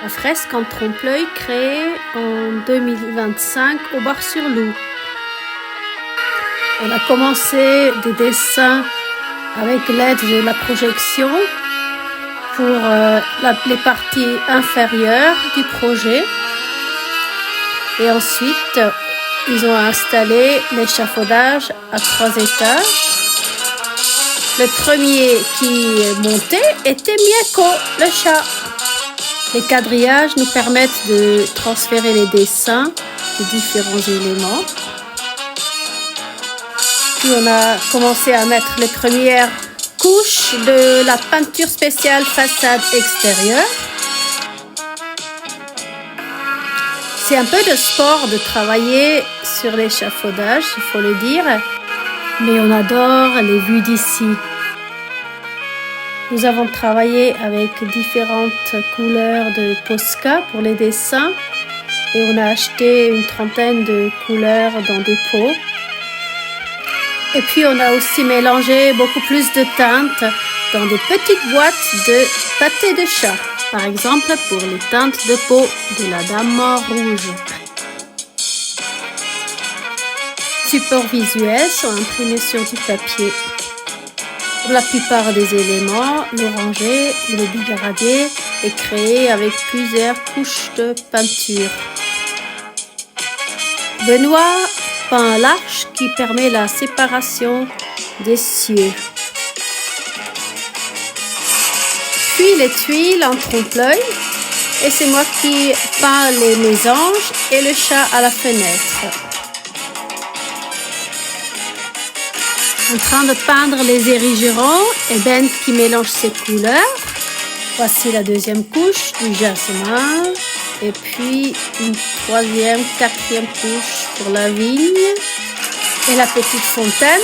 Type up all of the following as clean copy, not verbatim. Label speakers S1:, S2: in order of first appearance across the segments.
S1: La fresque en trompe-l'œil créée en 2025 au Bar-sur-Loup. On a commencé des dessins avec l'aide de la projection pour les parties inférieures du projet. Et ensuite, ils ont installé l'échafaudage à 3 étages. Le premier qui montait était Mieko, le chat. Les quadrillages nous permettent de transférer les dessins de différents éléments. Puis on a commencé à mettre les premières couches de la peinture spéciale façade extérieure. C'est un peu de sport de travailler sur l'échafaudage, il faut le dire, mais on adore les vues d'ici. Nous avons travaillé avec différentes couleurs de Posca pour les dessins et on a acheté une trentaine de couleurs dans des pots. Et puis on a aussi mélangé beaucoup plus de teintes dans des petites boîtes de pâté de chat. Par exemple pour les teintes de peau de la dame mort rouge. Supports visuels sont imprimés sur du papier. Pour la plupart des éléments, l'orangé ou le bigaragué est créé avec plusieurs couches de peinture. Benoît peint l'arche qui permet la séparation des cieux. Puis les tuiles en trompe-l'œil et c'est moi qui peins les mésanges et le chat à la fenêtre. En train de peindre les érigérons et Ben qui mélange ses couleurs. Voici la deuxième couche du jasmin et puis une troisième, quatrième couche pour la vigne et la petite fontaine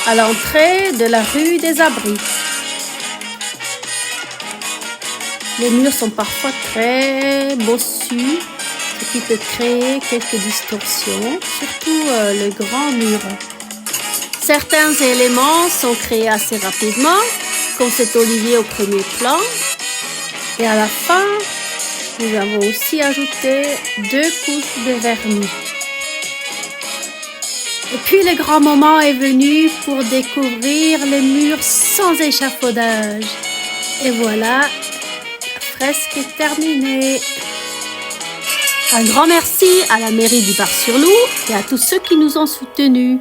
S1: à l'entrée de la rue des Abris. Les murs sont parfois très bossus, ce qui peut créer quelques distorsions, surtout le grand mur. Certains éléments sont créés assez rapidement, comme cet olivier au premier plan. Et à la fin, nous avons aussi ajouté 2 couches de vernis. Et puis le grand moment est venu pour découvrir les murs sans échafaudage. Et voilà, la fresque est terminée. Un grand merci à la mairie du Bar-sur-Loup et à tous ceux qui nous ont soutenus.